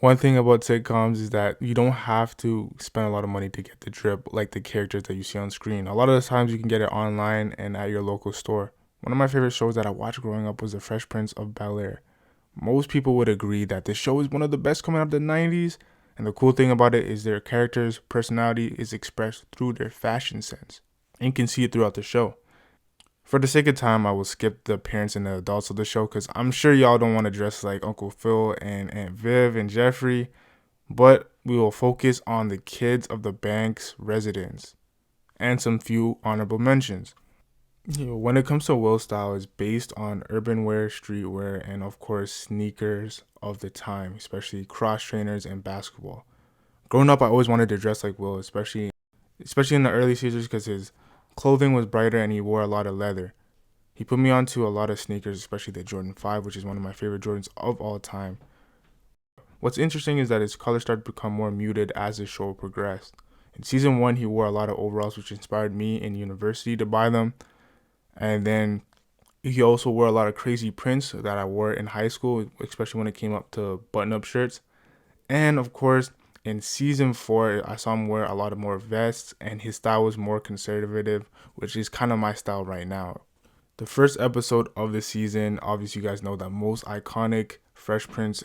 One thing about sitcoms is that you don't have to spend a lot of money to get the drip like the characters that you see on screen. A lot of the times you can get it online and at your local store. One of my favorite shows that I watched growing up was The Fresh Prince of Bel-Air. Most people would agree that this show is one of the best coming out of the 90s, and the cool thing about it is their characters' personality is expressed through their fashion sense. And you can see it throughout the show. For the sake of time, I will skip the parents and the adults of the show because I'm sure y'all don't want to dress like Uncle Phil and Aunt Viv and Jeffrey, but we will focus on the kids of the Banks residents and some few honorable mentions. When it comes to Will's style, it's based on urban wear, streetwear, and of course sneakers of the time, especially cross trainers and basketball. Growing up, I always wanted to dress like Will, especially in the early seasons because his clothing was brighter and he wore a lot of leather. He put me onto a lot of sneakers, especially the Jordan 5, which is one of my favorite Jordans of all time. What's interesting is that his color started to become more muted as the show progressed. In season 1, he wore a lot of overalls, which inspired me in university to buy them. And then he also wore a lot of crazy prints that I wore in high school, especially when it came up to button up shirts. And of course, in season 4, I saw him wear a lot of more vests, and his style was more conservative, which is kind of my style right now. The first episode of the season, obviously, you guys know the most iconic Fresh Prince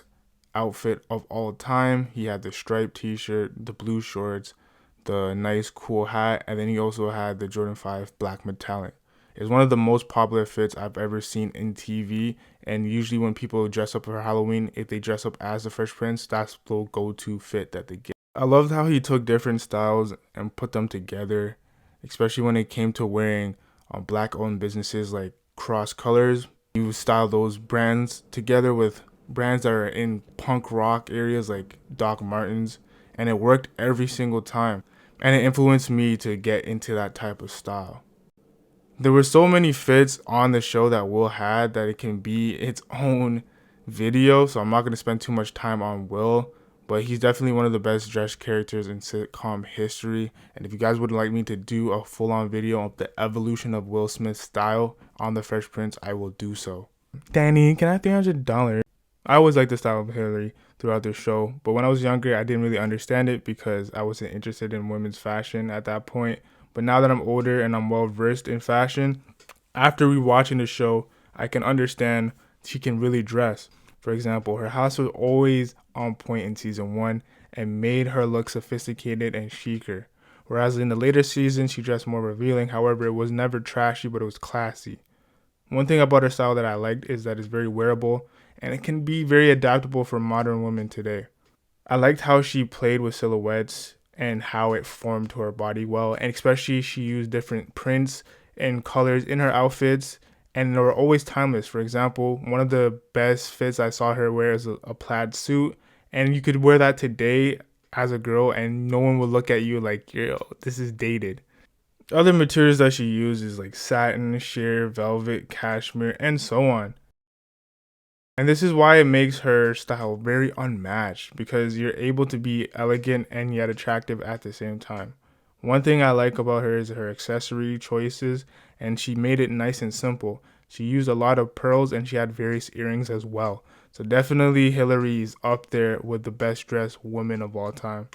outfit of all time. He had the striped t shirt, the blue shorts, the nice cool hat, and then he also had the Jordan 5 black metallic. It's one of the most popular fits I've ever seen in TV. And usually, when people dress up for Halloween, if they dress up as the Fresh Prince, that's the go to fit that they get. I loved how he took different styles and put them together, especially when it came to wearing black owned businesses like Cross Colors. You style those brands together with brands that are in punk rock areas like Doc Martens, and it worked every single time. And it influenced me to get into that type of style. There were so many fits on the show that Will had that it can be its own video, so I'm not going to spend too much time on Will, but he's definitely one of the best dressed characters in sitcom history. And if you guys would like me to do a full on video of the evolution of Will Smith's style on The Fresh Prince, I will do so. Danny, can I have $300? I always liked the style of Hillary throughout the show, but when I was younger, I didn't really understand it because I wasn't interested in women's fashion at that point. But now that I'm older and I'm well versed in fashion, after rewatching the show, I can understand she can really dress. For example, her house was always on point in season 1 and made her look sophisticated and chicer. Whereas in the later seasons, she dressed more revealing. However, it was never trashy, but it was classy. One thing about her style that I liked is that it's very wearable and it can be very adaptable for modern women today. I liked how she played with silhouettes and how it formed to her body well, and especially she used different prints and colors in her outfits, and they were always timeless. For example, one of the best fits I saw her wear is a plaid suit, and you could wear that today as a girl, and no one would look at you like, yo, this is dated. Other materials that she uses like satin, sheer, velvet, cashmere, and so on. And this is why it makes her style very unmatched because you're able to be elegant and yet attractive at the same time. One thing I like about her is her accessory choices, and she made it nice and simple. She used a lot of pearls and she had various earrings as well. So definitely Hillary is up there with the best dressed woman of all time.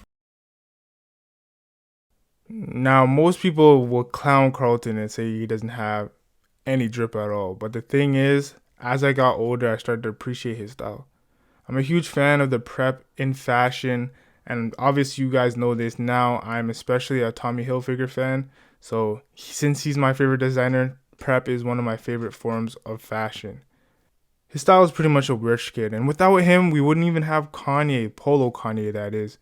Now, most people will clown Carlton and say he doesn't have any drip at all. But the thing is, as I got older, I started to appreciate his style. I'm a huge fan of the prep in fashion, and obviously, you guys know this now. I'm especially a Tommy Hilfiger fan. So, since he's my favorite designer, prep is one of my favorite forms of fashion. His style is pretty much a rich kid, and without him, we wouldn't even have Kanye, Polo Kanye, that is.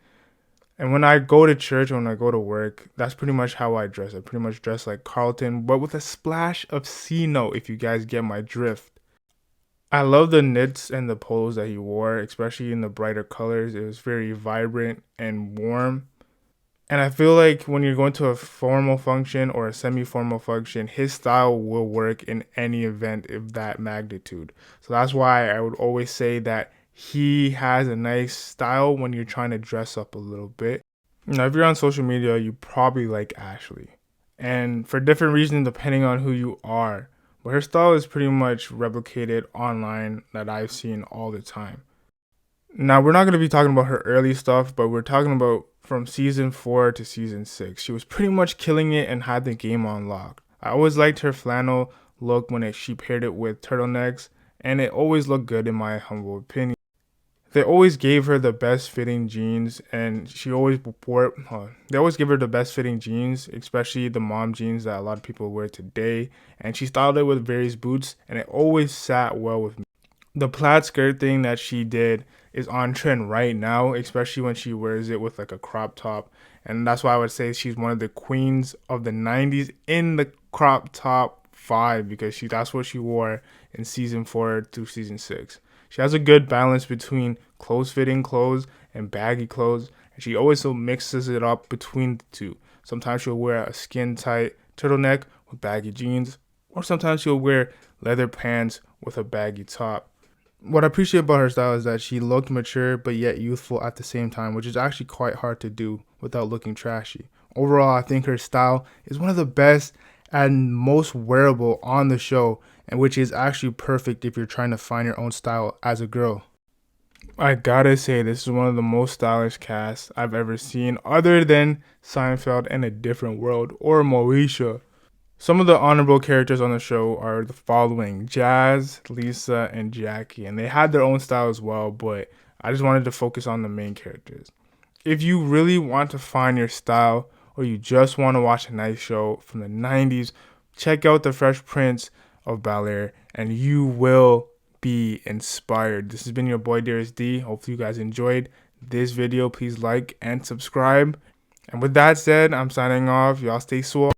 And when I go to church, when I go to work, that's pretty much how I dress. I pretty much dress like Carlton, but with a splash of C note, if you guys get my drift. I love the knits and the polos that he wore, especially in the brighter colors. It was very vibrant and warm. And I feel like when you're going to a formal function or a semi formal function, his style will work in any event of that magnitude. So that's why I would always say that he has a nice style when you're trying to dress up a little bit. Now, if you're on social media, you probably like Ashley. And for different reasons, depending on who you are. But her style is pretty much replicated online that I've seen all the time. Now, we're not going to be talking about her early stuff, but we're talking about from season 4 to season 6. She was pretty much killing it and had the game on lock. I always liked her flannel look when she paired it with turtlenecks, and it always looked good in my humble opinion. They always gave her the best fitting jeans, and she always wore. They always give her the best fitting jeans, especially the mom jeans that a lot of people wear today. And she styled it with various boots, and it always sat well with me. The plaid skirt thing that she did is on trend right now, especially when she wears it with like a crop top. And that's why I would say she's one of the queens of the 90s in the crop top vibe, because that's what she wore in season 4 through season 6. She has a good balance between close fitting clothes and baggy clothes, and she always so mixes it up between the two. Sometimes she'll wear a skin tight turtleneck with baggy jeans, or sometimes she'll wear leather pants with a baggy top. What I appreciate about her style is that she looked mature but yet youthful at the same time, which is actually quite hard to do without looking trashy. Overall, I think her style is one of the best and most wearable on the show, and which is actually perfect if you're trying to find your own style as a girl. I gotta say, this is one of the most stylish casts I've ever seen, other than Seinfeld and A Different World or Moesha. Some of the honorable characters on the show are the following: Jazz, Lisa, and Jackie. And they had their own style as well, but I just wanted to focus on the main characters. If you really want to find your style, or you just want to watch a nice show from the 90s, check out The Fresh Prince of Bel-Air, and you will be inspired. This has been your boy Darius D. Hopefully you guys enjoyed this video. Please like and subscribe. And with that said, I'm signing off. Y'all stay suave.